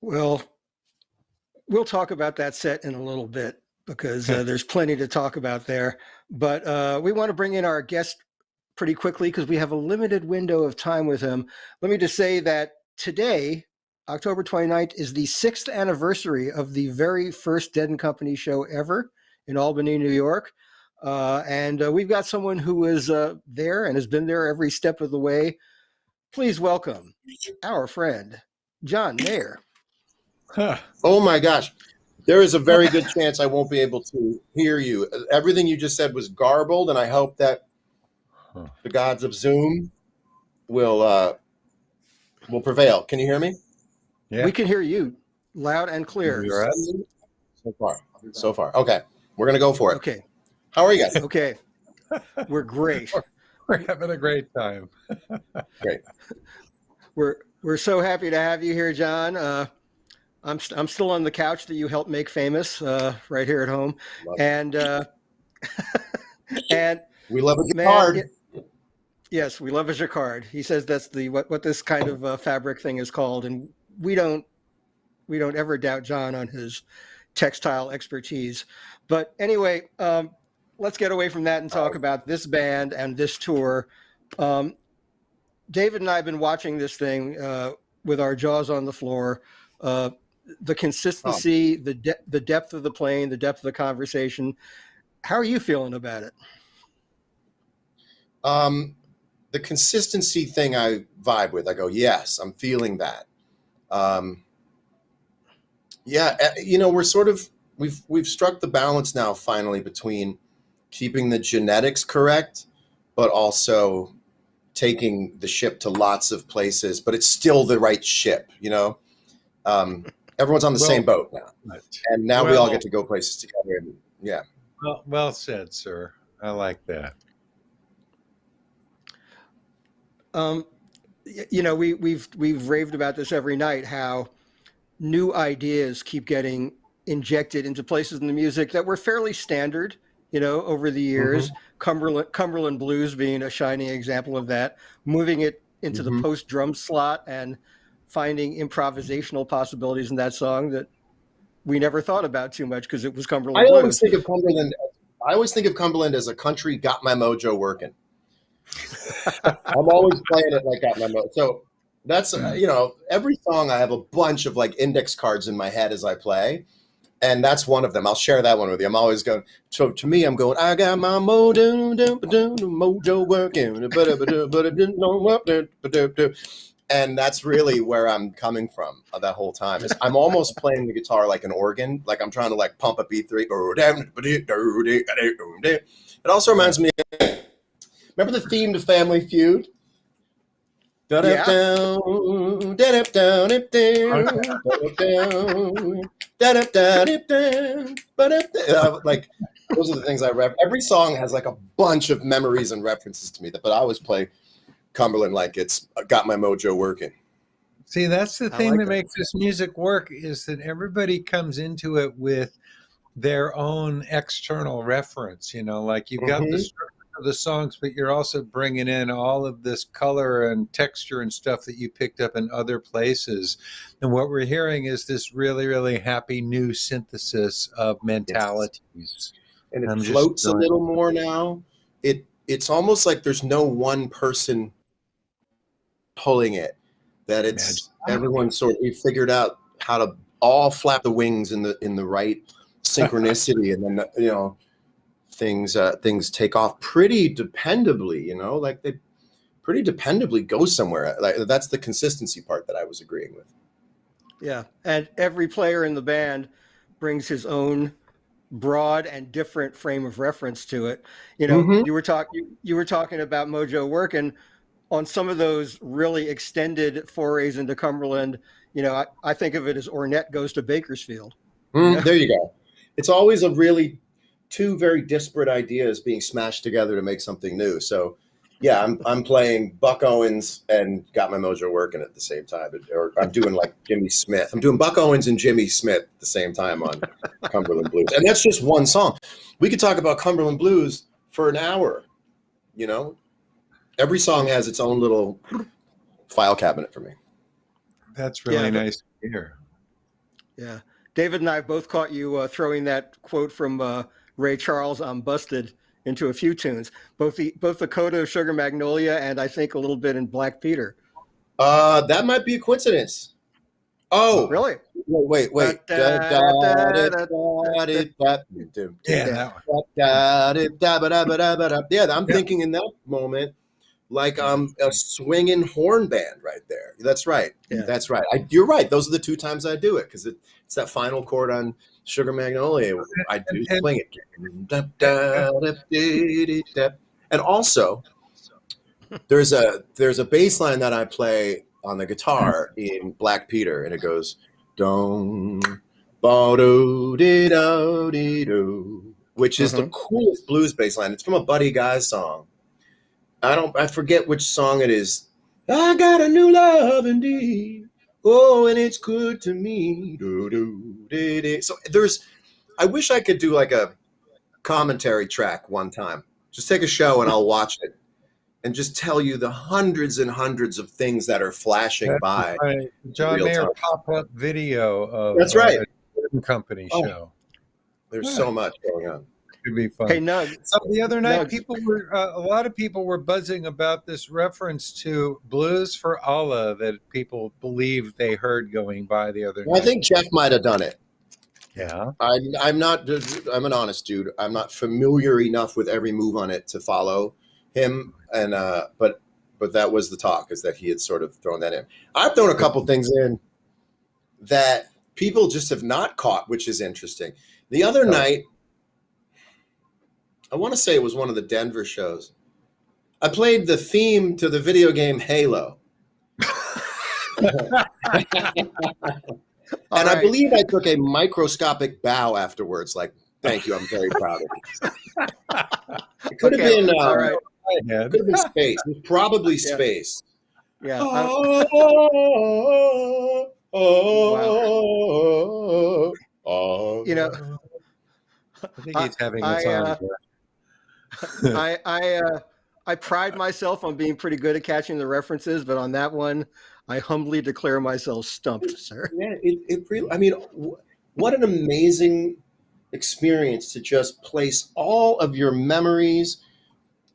Well, we'll talk about that set in a little bit because Okay. there's plenty to talk about there. But we want to bring in our guest pretty quickly because we have a limited window of time with him. Let me just say that today, October 29th, is the 6th anniversary of the very first Dead and Company show ever in Albany, New York. And we've got someone who was there and has been there every step of the way. Please welcome our friend, John Mayer. Huh. Oh my gosh. There is a very good chance I won't be able to hear you. Everything you just said was garbled, and I hope that the gods of Zoom will prevail. Can you hear me? Yeah. We can hear you loud and clear. You're right. So far. Okay. We're going to go for it. Okay. How are you guys? Okay. We're great. We're having a great time. Great. We're so happy to have you here, John. I'm still on the couch that you helped make famous right here at home. Love And and We love a good man, card. yes, we love a jacquard. He says that's the what this kind of fabric thing is called, and we don't ever doubt John on his textile expertise. But anyway, let's get away from that and talk about this band and this tour. David and I have been watching this thing with our jaws on the floor. The consistency, the depth of the playing, the depth of the conversation. How are you feeling about it? The consistency thing I vibe with. I go, yes, I'm feeling that. We're sort of we've struck the balance now finally between keeping the genetics correct, but also taking the ship to lots of places, but it's still the right ship, everyone's on the same boat now, and now we all get to go places together. And yeah. Well said, sir. I like that. We've raved about this every night, how new ideas keep getting injected into places in the music that were fairly standard, over the years. Cumberland Blues being a shining example of that, moving it into the post drum slot and finding improvisational possibilities in that song that we never thought about too much because it was Cumberland Blues. I always think of Cumberland as a country got my mojo working. I'm always playing it like got my mojo. So that's every song I have a bunch of like index cards in my head as I play. And that's one of them. I'll share that one with you. I'm always going. So to me, I'm going, I got my mojo working. And that's really where I'm coming from that whole time. Is I'm almost playing the guitar like an organ, like I'm trying to like pump a B3. It also reminds me. Remember the theme to Family Feud? Yeah. Like those are the things I rep. Every song has like a bunch of memories and references to me. But I always play Cumberland like it's got my mojo working. See, that's the thing that makes this music work, is that everybody comes into it with their own external reference. Like you've got the structure of the songs, but you're also bringing in all of this color and texture and stuff that you picked up in other places. And what we're hearing is this really, really happy new synthesis of mentalities. Yes. And it floats a little more now. It's almost like there's no one person pulling it. That it's everyone we figured out how to all flap the wings in the right synchronicity, and then things take off pretty dependably, like they pretty dependably go somewhere. Like that's the consistency part that I was agreeing with. Yeah, and every player in the band brings his own broad and different frame of reference to it. You were talking about mojo working on some of those really extended forays into Cumberland. I think of it as Ornette goes to Bakersfield. There you go. It's always two very disparate ideas being smashed together to make something new. So yeah, I'm playing Buck Owens and Got My Mojo Working at the same time, or I'm doing like Jimmy Smith. I'm doing Buck Owens and Jimmy Smith at the same time on Cumberland Blues, and that's just one song. We could talk about Cumberland Blues for an hour. Every song has its own little file cabinet for me. That's really nice to hear. Yeah. David and I both caught you throwing that quote from Ray Charles, "I'm Busted," into a few tunes, both the coda of Sugar Magnolia and I think a little bit in Black Peter. That might be a coincidence. Oh, really? Wait. Yeah, that one. Yeah, I'm thinking in that moment, like a swinging horn band right there. That's right. Yeah. That's right. You're right. Those are the two times I do it, because it's that final chord on Sugar Magnolia. I do swing it. And also, there's a bass line that I play on the guitar in Black Peter, and it goes dong ba do dee do dee do, which is the coolest blues bass line. It's from a Buddy Guy song. I forget which song it is. I got a new love indeed. Oh, and it's good to me. Do, do, dee, dee. So I wish I could do like a commentary track one time. Just take a show and I'll watch it and just tell you the hundreds and hundreds of things that are flashing by. Right. John Mayer pop-up video of That's right. A company show. There's so much going on. It'd be fun. Hey, Nug. So the other night, a lot of people were buzzing about this reference to "Blues for Allah" that people believe they heard going by the other night. I think Jeff might have done it. Yeah. I'm an honest dude. I'm not familiar enough with every move on it to follow him, and but that was the talk, is that he had sort of thrown that in. I've thrown a couple things in that people just have not caught, which is interesting. The other night, I want to say it was one of the Denver shows, I played the theme to the video game Halo. And I believe I took a microscopic bow afterwards, like, thank you, I'm very proud of you. It could have been it could have been space. It was probably space. Yeah. You know, I think he's having a time. I pride myself on being pretty good at catching the references, but on that one, I humbly declare myself stumped, sir. Yeah, it really, I mean, what an amazing experience to just place all of your memories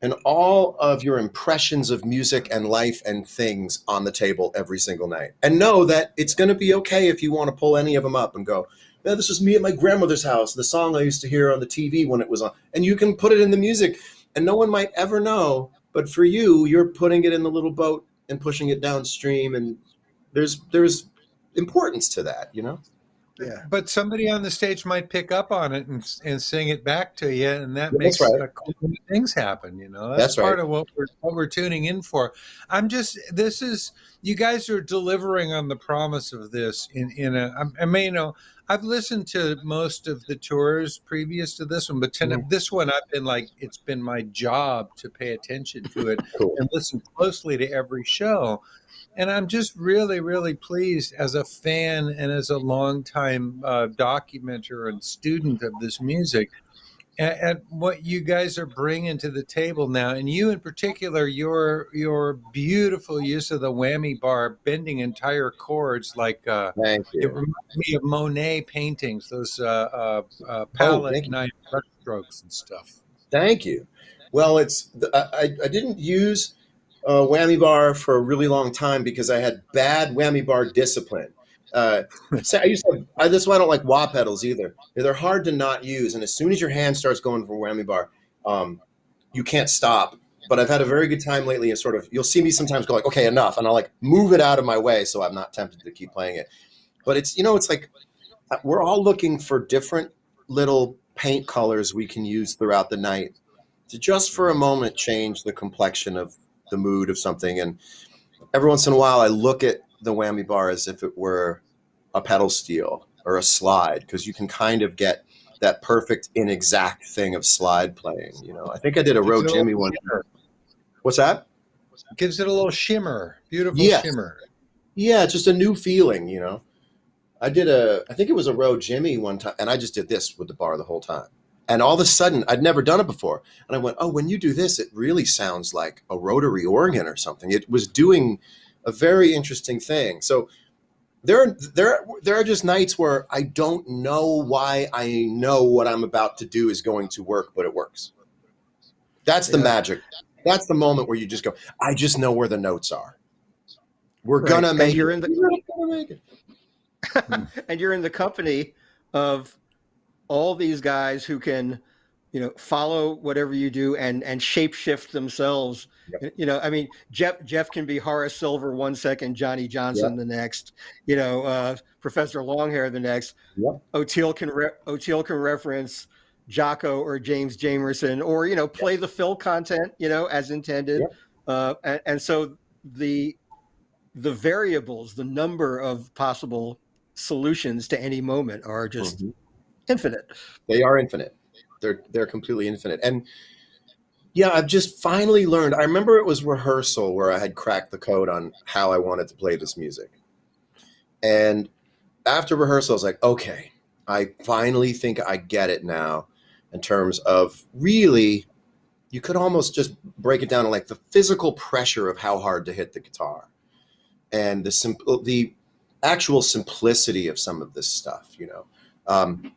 and all of your impressions of music and life and things on the table every single night. And know that it's going to be okay if you want to pull any of them up and go, yeah, this was me at my grandmother's house, the song I used to hear on the TV when it was on. And you can put it in the music, and no one might ever know. But for you, you're putting it in the little boat and pushing it downstream, and there's importance to that, you know? Yeah. But somebody on the stage might pick up on it and sing it back to you, and that That's makes right. cool things happen. You know, That's part right. of what we're tuning in for. You guys are delivering on the promise of this. I've listened to most of the tours previous to this one, but this one I've been like, it's been my job to pay attention to it and listen closely to every show. And I'm just really, really pleased as a fan and as a longtime documenter and student of this music at what you guys are bringing to the table now. And you in particular, your beautiful use of the whammy bar, bending entire chords like Thank you. it reminds me of Monet paintings, those palette knife brush strokes and stuff. Thank you. Well, I didn't use whammy bar for a really long time because I had bad whammy bar discipline. That's why I don't like wah pedals either. They're hard to not use, and as soon as your hand starts going for whammy bar, you can't stop. But I've had a very good time lately, and sort of, you'll see me sometimes go like, okay, enough, and I'll like move it out of my way so I'm not tempted to keep playing it. But it's like we're all looking for different little paint colors we can use throughout the night to just for a moment change the complexion of the mood of something. And every once in a while I look at the whammy bar as if it were a pedal steel or a slide, because you can kind of get that perfect inexact thing of slide playing. You know, I think I did a Roe Jimmy one. What's that? Gives it a little shimmer, beautiful shimmer. Yeah, just a new feeling, you know. I think it was a Roe Jimmy one time, and I just did this with the bar the whole time. And all of a sudden, I'd never done it before. And I went, oh, when you do this, it really sounds like a rotary organ or something. It was doing a very interesting thing. So there are just nights where I don't know why I know what I'm about to do is going to work, but it works. That's the magic. That's the moment where you just go, I just know where the notes are. We're gonna make it. And you're in the company of all these guys who can, follow whatever you do and shapeshift themselves. Yep. I mean, Jeff can be Horace Silver 1 second, Johnny Johnson the next, Professor Longhair the next. Yep. O'Teal can reference Jocko or James Jamerson, or play the fill content, as intended. Yep. And so the variables, the number of possible solutions to any moment are just infinite. They are infinite. They're completely infinite. And yeah, I've just finally learned. I remember it was rehearsal where I had cracked the code on how I wanted to play this music. And after rehearsal, I was like, okay, I finally think I get it now in terms of really, you could almost just break it down to like the physical pressure of how hard to hit the guitar and the actual simplicity of some of this stuff,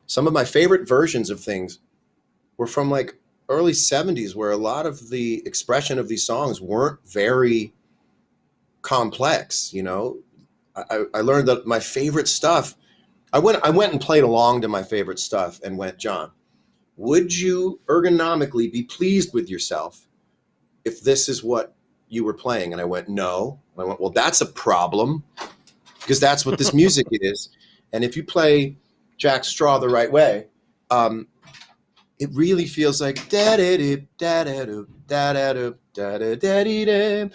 Some of my favorite versions of things were from like early 70s, where a lot of the expression of these songs weren't very complex. I learned that my favorite stuff, I went and played along to my favorite stuff and went, John, would you ergonomically be pleased with yourself if this is what you were playing? And I went, no. And I went, well, that's a problem, because that's what this music is. And if you play Jack Straw the right way, it really feels like da da da da da da da da da da da da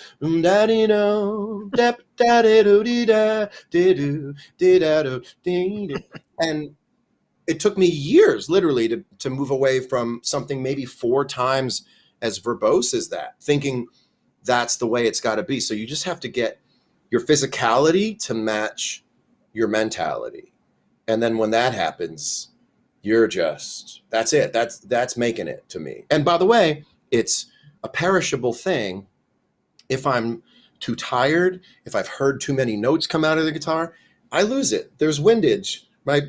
da da da. And it took me years, literally, to move away from something maybe 4 times as verbose as that, thinking that's the way it's got to be. So you just have to get your physicality to match your mentality. And then when that happens, you're just, that's it. That's making it to me. And by the way, it's a perishable thing. If I'm too tired, if I've heard too many notes come out of the guitar, I lose it. There's windage. My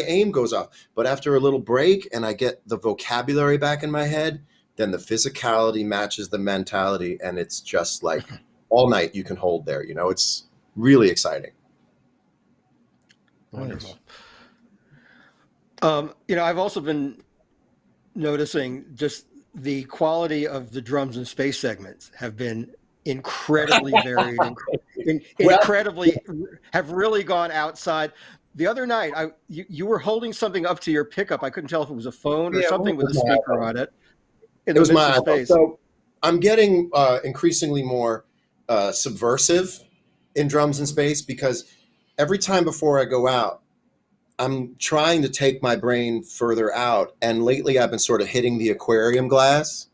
aim goes off. But after a little break and I get the vocabulary back in my head, then the physicality matches the mentality. And it's just like all night you can hold there. It's really exciting. Wonderful. I've also been noticing just the quality of the drums and space segments have been incredibly varied, incredibly have really gone outside. The other night, you were holding something up to your pickup. I couldn't tell if it was a phone or something with a speaker on it. It was my iPhone. So I'm getting increasingly more subversive in drums and space, because every time before I go out, I'm trying to take my brain further out. And lately I've been sort of hitting the aquarium glass.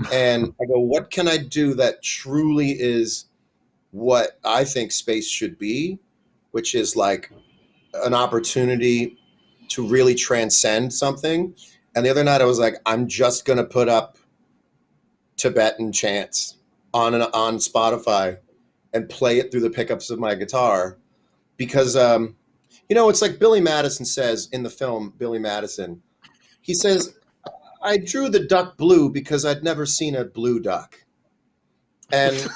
And I go, what can I do that truly is what I think space should be, which is like an opportunity to really transcend something. And the other night I was like, I'm just going to put up Tibetan chants on Spotify and play it through the pickups of my guitar, because it's like Billy Madison says in the film Billy Madison. He says, I drew the duck blue because I'd never seen a blue duck. And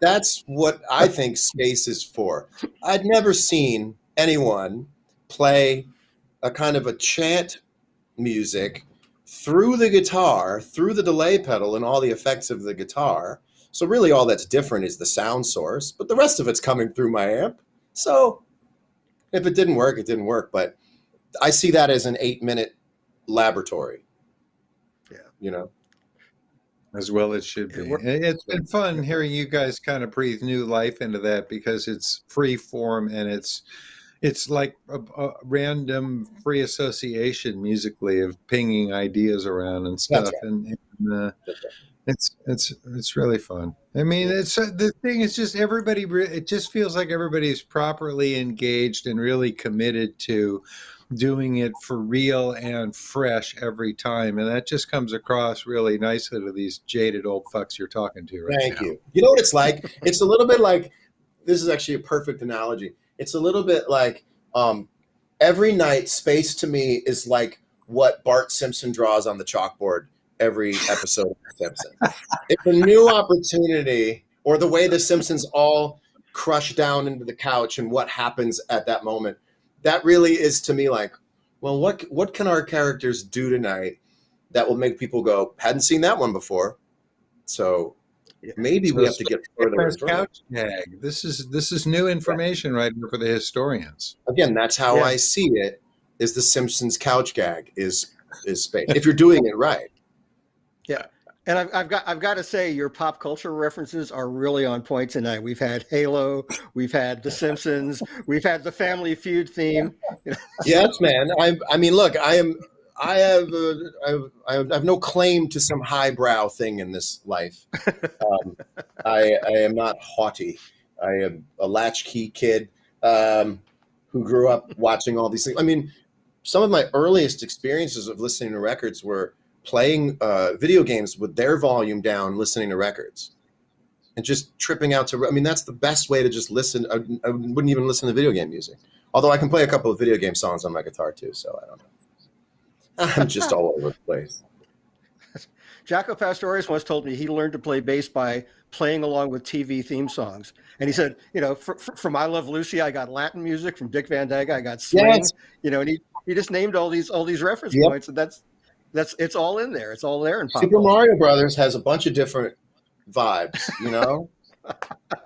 that's what I think space is for. I'd never seen anyone play a kind of a chant music through the guitar, through the delay pedal and all the effects of the guitar. So really all that's different is the sound source, but the rest of it's coming through my amp. So if it didn't work, it didn't work. But I see that as an 8-minute laboratory. Yeah. As well it should be. It's been fun hearing you guys kind of breathe new life into that, because it's free form and it's like a random free association musically of pinging ideas around and stuff. Right. And it's really fun. I mean, it's the thing is just everybody. It just feels like everybody's properly engaged and really committed to doing it for real and fresh every time, and that just comes across really nicely to these jaded old fucks you're talking to right now. Thank you. You know what it's like? It's a little bit like, this is actually a perfect analogy. It's a little bit like every night, space to me is like what Bart Simpson draws on the chalkboard every episode of The Simpsons. It's a new opportunity, or the way The Simpsons all crush down into the couch and what happens at that moment. That really is to me like, well, what can our characters do tonight that will make people go, hadn't seen that one before? So maybe we have to get further and further. Couch gag. This is new information right here for the historians. Again, that's how I see it. Is The Simpsons couch gag is space if you're doing it right. Yeah, and I've got to say your pop culture references are really on point tonight. We've had Halo, we've had The Simpsons, we've had the Family Feud theme. Yes, man. I mean, look, I have no claim to some highbrow thing in this life. I am not haughty. I am a latchkey kid who grew up watching all these things. I mean, some of my earliest experiences of listening to records were playing video games with their volume down, listening to records, and just tripping out to. I mean, that's the best way to just listen. I wouldn't even listen to video game music, although I can play a couple of video game songs on my guitar too. So I don't know. I'm just all over the place. Jaco Pastorius once told me he learned to play bass by playing along with TV theme songs. And he said, from I Love Lucy, I got Latin music. From Dick Van Dyke, I got swing. Yes. And he just named all these reference points, and that's it's all in there. It's all there in pop Super culture. Mario Brothers has a bunch of different vibes.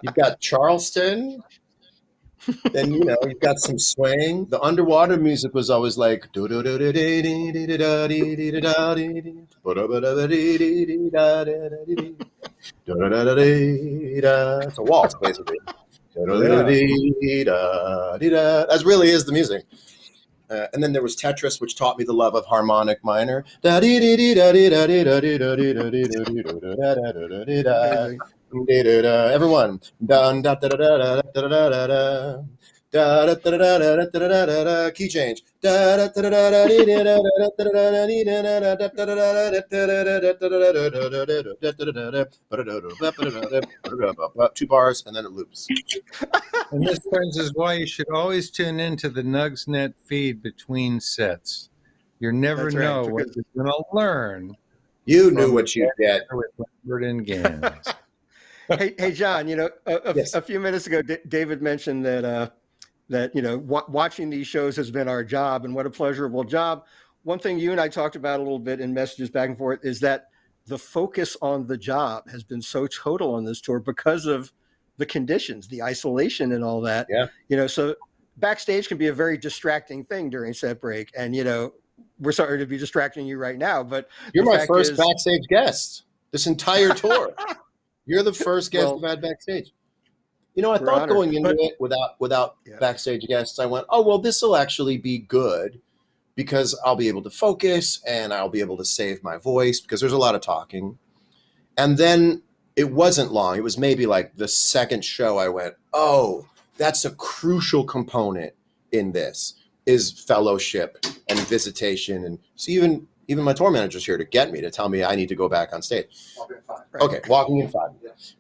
You've got Charleston. Then you've got some swing. The underwater music was always like it's a waltz basically. That really is the music. And then there was Tetris, which taught me the love of harmonic minor. Everyone. Key change. 2 bars and then it loops. And this, friends, is why you should always tune into the Nugsnet feed between sets. You never know what you're going to learn. You knew what you get. In games. Hey, John. Yes. A few minutes ago, David mentioned that watching these shows has been our job, and what a pleasurable job. One thing you and I talked about a little bit in messages back and forth is that the focus on the job has been so total on this tour because of the conditions, the isolation and all that. Yeah. So backstage can be a very distracting thing during set break. And, we're sorry to be distracting you right now, but you're my first backstage guest this entire tour. You're the first guest I've had backstage. I thought honored. Going into it without backstage guests, I went, oh, well, this will actually be good because I'll be able to focus and I'll be able to save my voice because there's a lot of talking. And then it wasn't long. It was maybe like the second show I went, oh, that's a crucial component in this is fellowship and visitation. And so even my tour manager's here to get me, to tell me I need to go back on stage. Walking in 5. Right. Okay, walking in 5. Yes.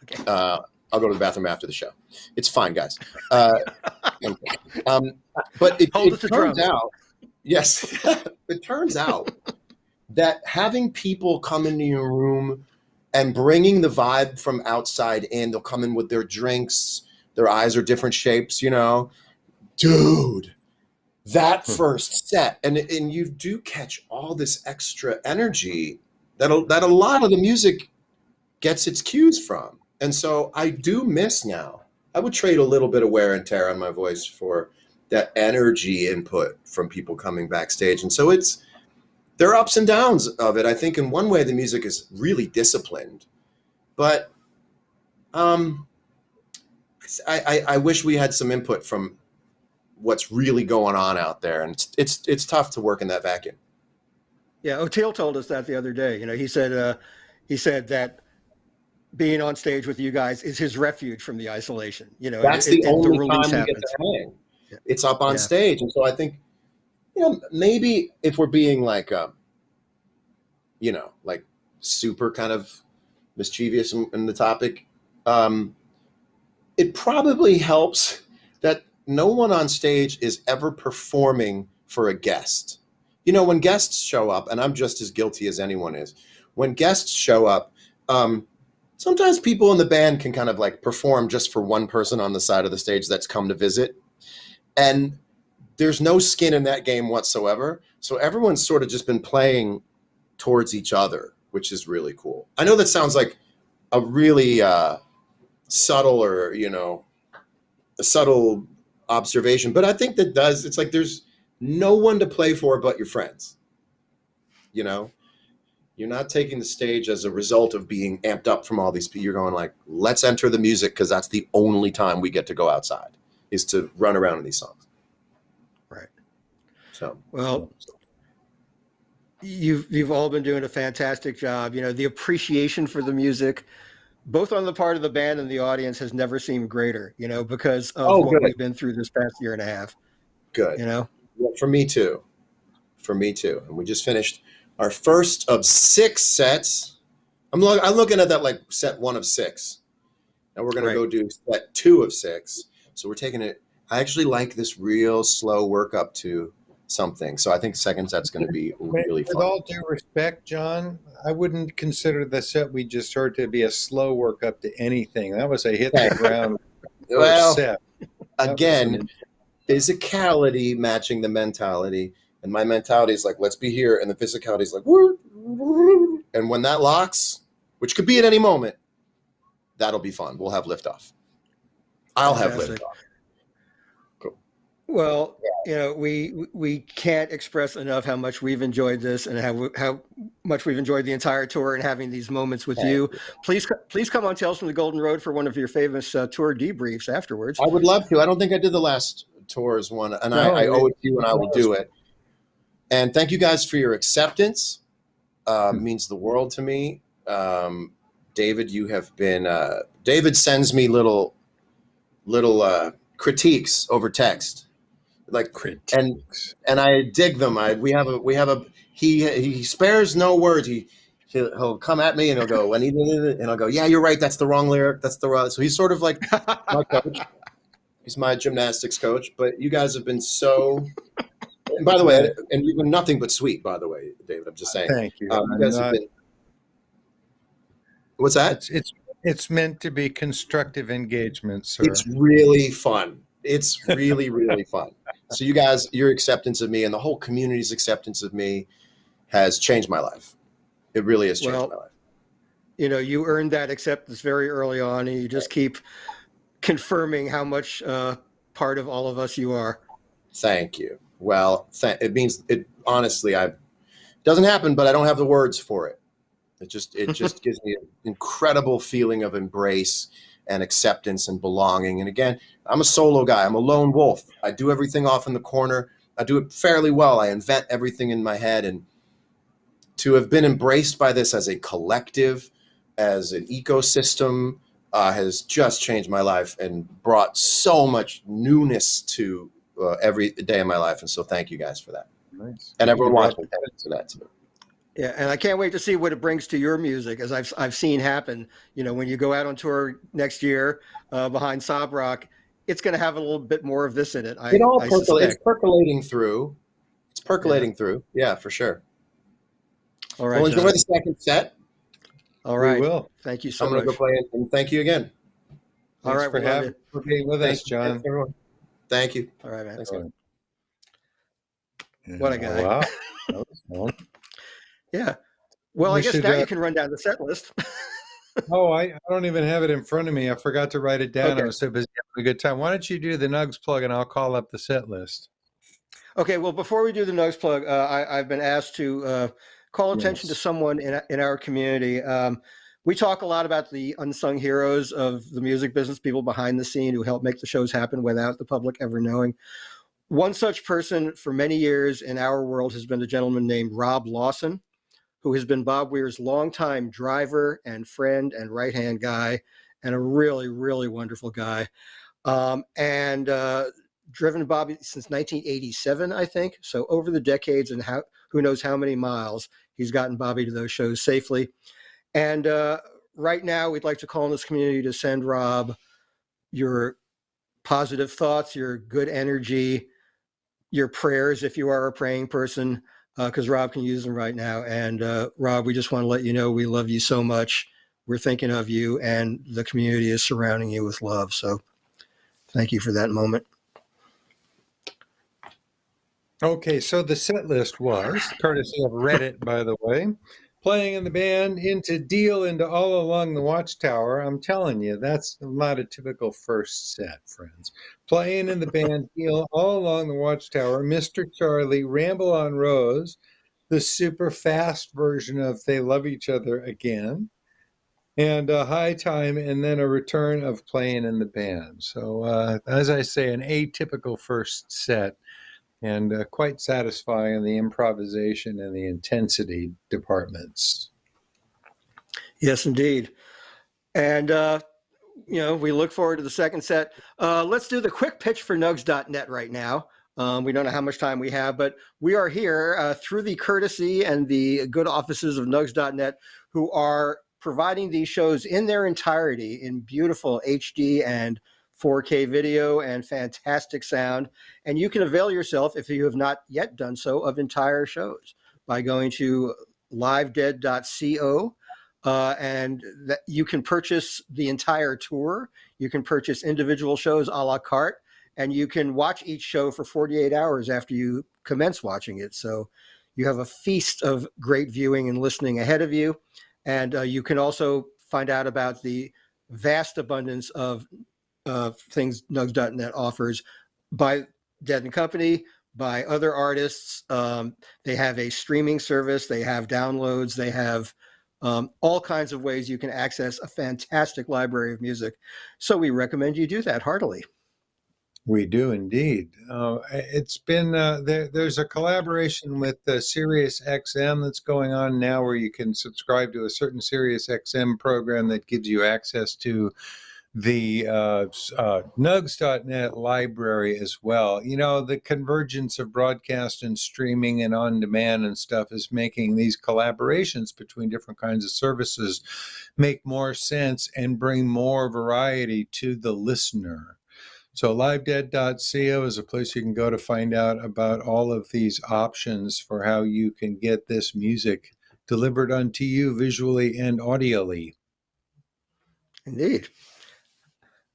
Okay. I'll go to the bathroom after the show. It's fine, guys. But it turns out, yes, it turns out that having people come into your room and bringing the vibe from outside in, they'll come in with their drinks, their eyes are different shapes, dude, that first set, and you do catch all this extra energy that a lot of the music gets its cues from. And so I do miss now. I would trade a little bit of wear and tear on my voice for that energy input from people coming backstage. And so there are ups and downs of it. I think in one way the music is really disciplined, but I wish we had some input from what's really going on out there. And it's tough to work in that vacuum. Yeah. O'Teal told us that the other day. He said that being on stage with you guys is his refuge from the isolation. That's the only time we get to hang. Yeah. It's up on stage. And so I think, maybe if we're being like, like super kind of mischievous in the topic, it probably helps no one on stage is ever performing for a guest. You know, when guests show up, and I'm just as guilty as anyone is, when guests show up, sometimes people in the band can kind of like perform just for one person on the side of the stage that's come to visit. And there's no skin in that game whatsoever. So everyone's sort of just been playing towards each other, which is really cool. I know that sounds like a really subtle or, you know, a subtle observation, but I think that does, it's like there's no one to play for but your friends. You know, you're not taking the stage as a result of being amped up from all these people. You're going like, let's enter the music because that's the only time we get to go outside is to run around in these songs. Right. So, well, you've all been doing a fantastic job. You know, the appreciation for the music, both on the part of the band and the audience, has never seemed greater, you know, because of what we've been through this past year and a half. Good. You know? Yeah, for me too. For me too. And we just finished our first of 6 sets. I'm looking at that like set 1 of 6. And we're going to go do set 2 of 6. So we're taking it. I actually like this real slow work up to something. So I think second set's going to be really fun. With all due respect, John, I wouldn't consider the set we just heard to be a slow work up to anything. That was a hit the ground set. Again, physicality matching the mentality. And my mentality is like, let's be here. And the physicality is like, woo, woo. And when that locks, which could be at any moment, that'll be fun. We'll have liftoff. I'll have liftoff. Cool. Well, you know, we can't express enough how much we've enjoyed this and how much we've enjoyed the entire tour and having these moments with you. Please come on Tales from the Golden Road for one of your famous tour debriefs afterwards. I would love to. I don't think I did the last tours one, and I owe it to you, and I will do it. And thank you guys for your acceptance. Means the world to me. David, you have been. David sends me little critiques over text, like critiques, and I dig them. He spares no words. He'll come at me and he'll go, and I'll go, yeah, you're right. That's the wrong lyric. That's the wrong. So he's sort of like my coach. He's my gymnastics coach. But you guys have been so. And by the way, and you've been nothing but sweet. By the way, David, I'm just saying. Thank you. You guys have been. What's that? It's meant to be constructive engagement, sir. It's really fun. It's really, really fun. So you guys, your acceptance of me and the whole community's acceptance of me has changed my life. It really has changed my life. You know, you earned that acceptance very early on, and you just keep confirming how much part of all of us you are. Thank you. Well, it means it. Honestly, it doesn't happen, but I don't have the words for it. It just gives me an incredible feeling of embrace and acceptance and belonging. And again, I'm a solo guy. I'm a lone wolf. I do everything off in the corner. I do it fairly well. I invent everything in my head. And to have been embraced by this as a collective, as an ecosystem, has just changed my life and brought so much newness to every day of my life. And so thank you guys for that. Nice. And everyone watching to that too. Yeah, and I can't wait to see what it brings to your music, as I've seen happen. You know, when you go out on tour next year behind Sob Rock, it's going to have a little bit more of this in it. It's percolating through. It's percolating through. Yeah, for sure. All right. Well, enjoy the second set. All right. We will. Thank you so much. I'm going to go play it, and thank you again. All right. For being with us, John. Thanks, everyone. Thank you. All right, man. Thanks, What a guy. Wow. That was fun. Yeah. Well, I guess now you can run down the set list. Oh, I don't even have it in front of me. I forgot to write it down. Okay. I was so busy having a good time. Why don't you do the Nugs plug and I'll call up the set list. Okay. Well, before we do the Nugs plug, I've been asked to call attention to someone in our community. We talk a lot about the unsung heroes of the music business, people behind the scene who help make the shows happen without the public ever knowing. One such person for many years in our world has been a gentleman named Rob Lawson, who has been Bob Weir's longtime driver and friend and right-hand guy, and a really, really wonderful guy. And driven Bobby since 1987, I think. So over the decades and who knows how many miles, he's gotten Bobby to those shows safely. And right now, we'd like to call on this community to send Rob your positive thoughts, your good energy, your prayers if you are a praying person, because Rob can use them right now. And Rob, we just want to let you know we love you so much. We're thinking of you, and the community is surrounding you with love. So thank you for that moment. Okay, so the set list was, courtesy of Reddit, by the way, playing in the band, into Deal, into All Along the Watchtower. I'm telling you, that's not a typical first set, friends. Playing in the band, Deal, All Along the Watchtower, Mr. Charlie, Ramble on Rose, the super fast version of They Love Each Other Again, and a High Time, and then a return of Playing in the Band. So, as I say, an atypical first set, and quite satisfying in the improvisation and the intensity departments. Yes, indeed. And, we look forward to the second set. Let's do the quick pitch for nugs.net right now. We don't know how much time we have, but we are here through the courtesy and the good offices of nugs.net, who are providing these shows in their entirety in beautiful HD and 4K video and fantastic sound. And you can avail yourself, if you have not yet done so, of entire shows by going to livedead.co. And that you can purchase the entire tour. You can purchase individual shows a la carte, and you can watch each show for 48 hours after you commence watching it. So you have a feast of great viewing and listening ahead of you. And you can also find out about the vast abundance of things nugs.net offers by Dead and Company, by other artists. They have a streaming service. They have downloads. They have all kinds of ways you can access a fantastic library of music. So we recommend you do that heartily. We do indeed. It's been there's a collaboration with Sirius XM that's going on now, where you can subscribe to a certain Sirius XM program that gives you access to the nugs.net library as well. You know, the convergence of broadcast and streaming and on demand and stuff is making these collaborations between different kinds of services make more sense and bring more variety to the listener. So livedead.co is a place you can go to find out about all of these options for how you can get this music delivered unto you visually and audially. Indeed.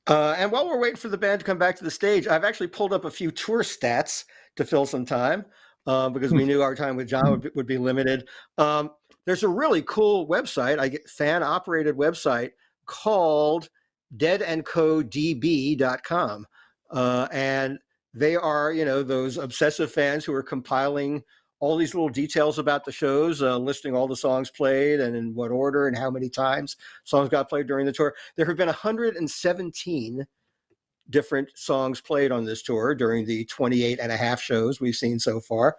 And while we're waiting for the band to come back to the stage, I've actually pulled up a few tour stats to fill some time because we knew our time with John would be limited. There's a really cool website, fan-operated website called deadandcodb.com. And they are, those obsessive fans who are compiling all these little details about the shows, listing all the songs played and in what order and how many times songs got played during the tour. There have been 117 different songs played on this tour during the 28 and a half shows we've seen so far.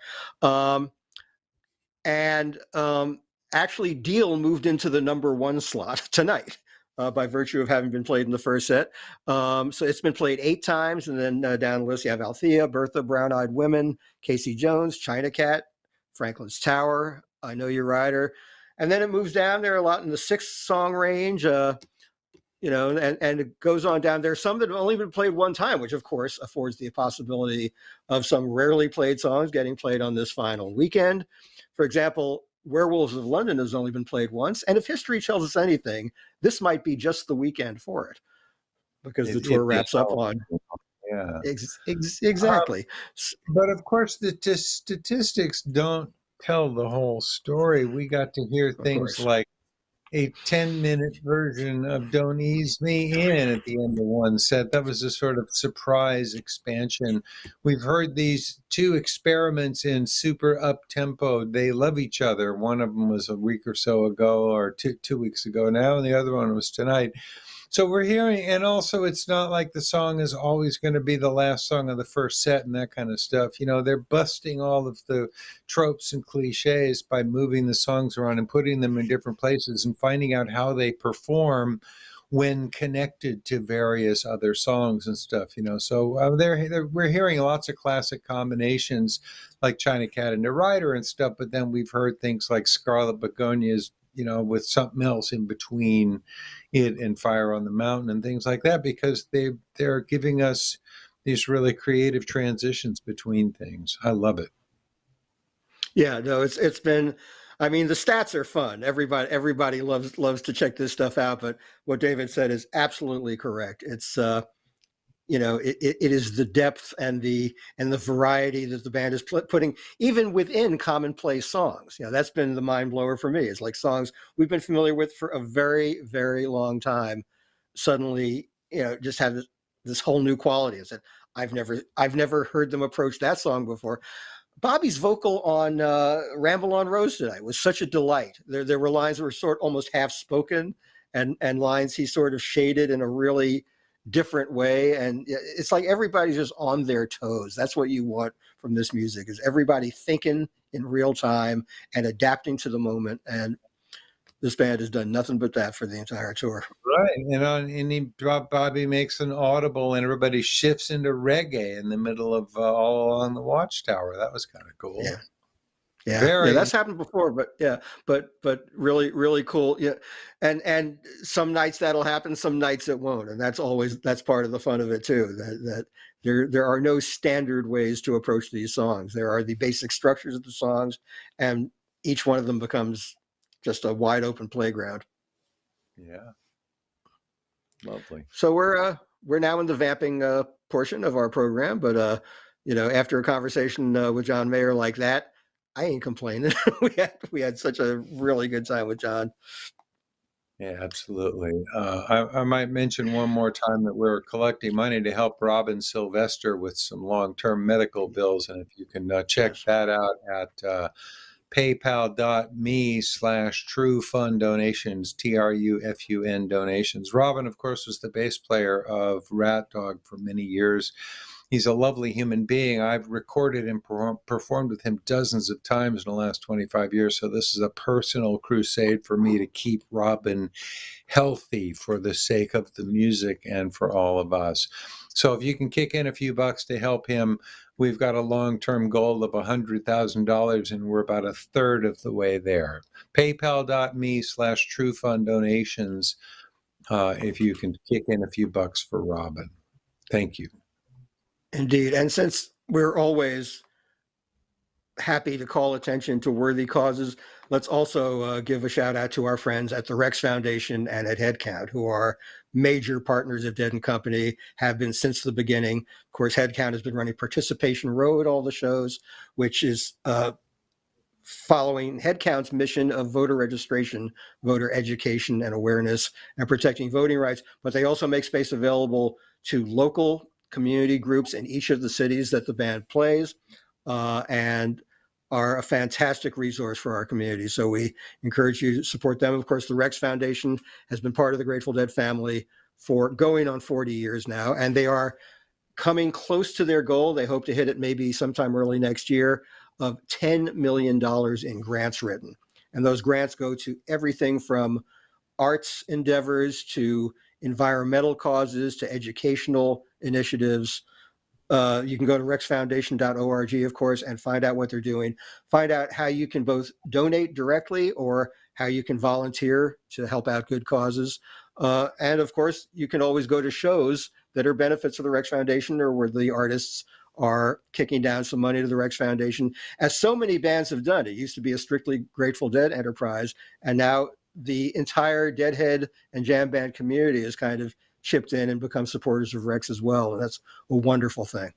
Actually, Deal moved into the number one slot tonight. By virtue of having been played in the first set. So it's been played 8 times, and then down the list you have Althea, Bertha, Brown Eyed Women, Casey Jones, China Cat, Franklin's Tower, I Know Your Rider. And then it moves down there a lot in the 6-song range, and it goes on down. There's some that have only been played one time, which of course affords the possibility of some rarely played songs getting played on this final weekend. For example, Werewolves of London has only been played once. And if history tells us anything, this might be just the weekend for it, because the tour wraps up on. Yeah, exactly. But of course, the statistics don't tell the whole story. We got to hear things like a 10-minute version of Don't Ease Me In at the end of one set. That was a sort of surprise expansion. We've heard these 2 experiments in super up-tempo, They Love Each Other. One of them was a week or so ago, or two weeks ago now, and the other one was tonight. So we're hearing, and also it's not like the song is always going to be the last song of the first set and that kind of stuff. They're busting all of the tropes and cliches by moving the songs around and putting them in different places and finding out how they perform when connected to various other songs and stuff. So we're hearing lots of classic combinations like China Cat and the Rider and stuff, but then we've heard things like Scarlet Begonias with something else in between it and Fire on the Mountain and things like that, because they're giving us these really creative transitions between things. I love it. Yeah, no, it's been. I mean, the stats are fun. Everybody loves to check this stuff out. But what David said is absolutely correct. It's it is the depth and the variety that the band is putting even within commonplace songs. That's been the mind blower for me. It's like songs we've been familiar with for a very, very long time suddenly just have this whole new quality. It's that I've never heard them approach that song before. Bobby's vocal on "Ramble on Rose" tonight was such a delight. There were lines that were sort of almost half spoken, and lines he sort of shaded in a really different way. And it's like everybody's just on their toes. That's what you want from this music: is everybody thinking in real time and adapting to the moment. And this band has done nothing but that for the entire tour. Right, Bobby makes an audible, and everybody shifts into reggae in the middle of All Along the Watchtower. That was kind of cool. Yeah, that's happened before, but really, really cool. Yeah, and some nights that'll happen, some nights it won't, and that's part of the fun of it too. That there are no standard ways to approach these songs. There are the basic structures of the songs, and each one of them becomes just a wide open playground. Yeah. Lovely. So we're now in the vamping portion of our program, but after a conversation with John Mayer like that, I ain't complaining. we had such a really good time with John. Yeah, absolutely. I might mention one more time that we're collecting money to help Robin Sylvester with some long-term medical bills, and if you can check that out at paypal.me/trufun donations, TRUFUN donations. Robin, of course, was the bass player of Rat Dog for many years. He's a lovely human being. I've recorded and performed with him dozens of times in the last 25 years. So this is a personal crusade for me to keep Robin healthy for the sake of the music and for all of us. So if you can kick in a few bucks to help him, we've got a long-term goal of $100,000, and we're about a third of the way there. PayPal.me/trufun donations if you can kick in a few bucks for Robin. Thank you. Indeed. And since we're always happy to call attention to worthy causes, let's also give a shout out to our friends at the Rex Foundation and at Headcount, who are major partners of Dead and Company, have been since the beginning. Of course, Headcount has been running Participation Row at all the shows, which is following Headcount's mission of voter registration, voter education and awareness, and protecting voting rights. But they also make space available to local community groups in each of the cities that the band plays, and are a fantastic resource for our community. So we encourage you to support them. Of course, the Rex Foundation has been part of the Grateful Dead family for going on 40 years now, and they are coming close to their goal. They hope to hit it maybe sometime early next year, of $10 million in grants written. And those grants go to everything from arts endeavors to environmental causes to educational initiatives. You can go to rexfoundation.org, of course, and find out what they're doing. Find out how you can both donate directly or how you can volunteer to help out good causes. And of course, you can always go to shows that are benefits of the Rex Foundation, or where the artists are kicking down some money to the Rex Foundation, as so many bands have done. It used to be a strictly Grateful Dead enterprise, and now the entire Deadhead and jam band community has kind of chipped in and become supporters of Rex as well. And that's a wonderful thing.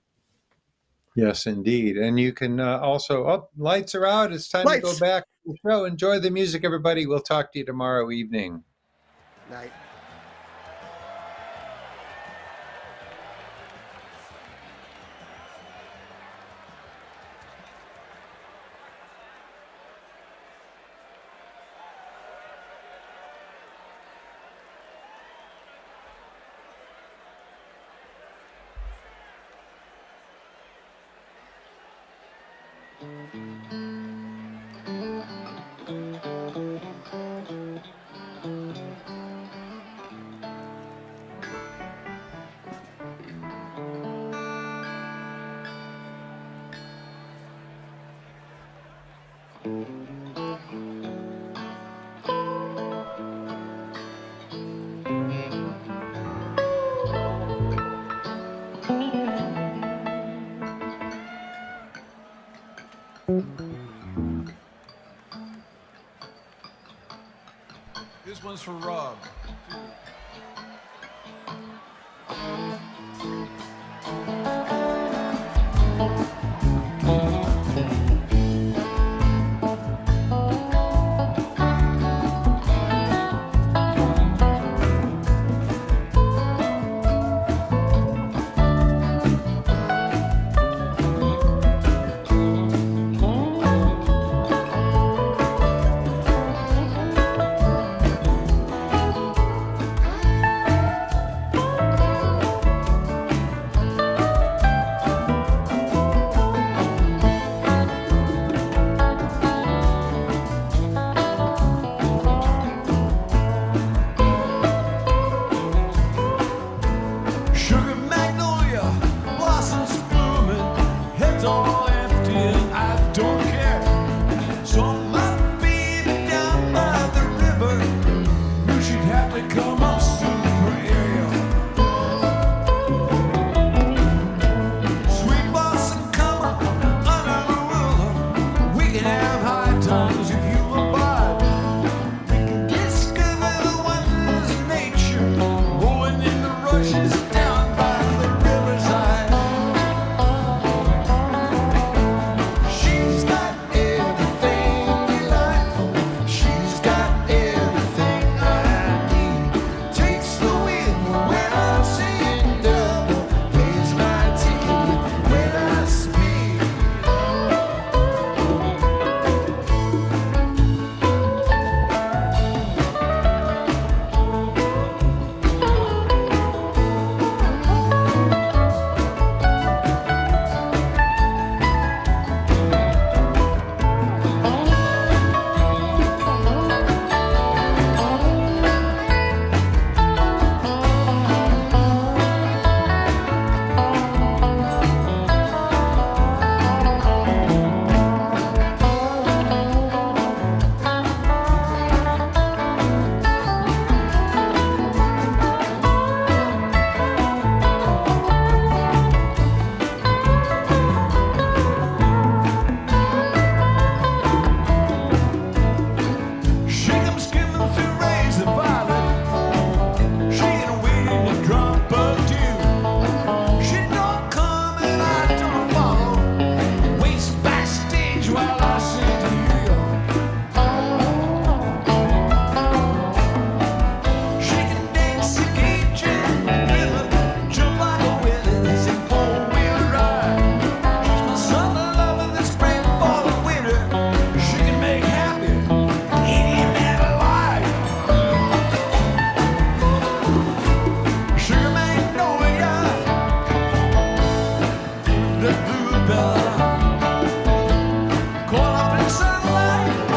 Yes, indeed. And you can also, lights are out. It's time to go back to the show. Enjoy the music, everybody. We'll talk to you tomorrow evening. Night. This one's for Rob. Caught up in sunlight.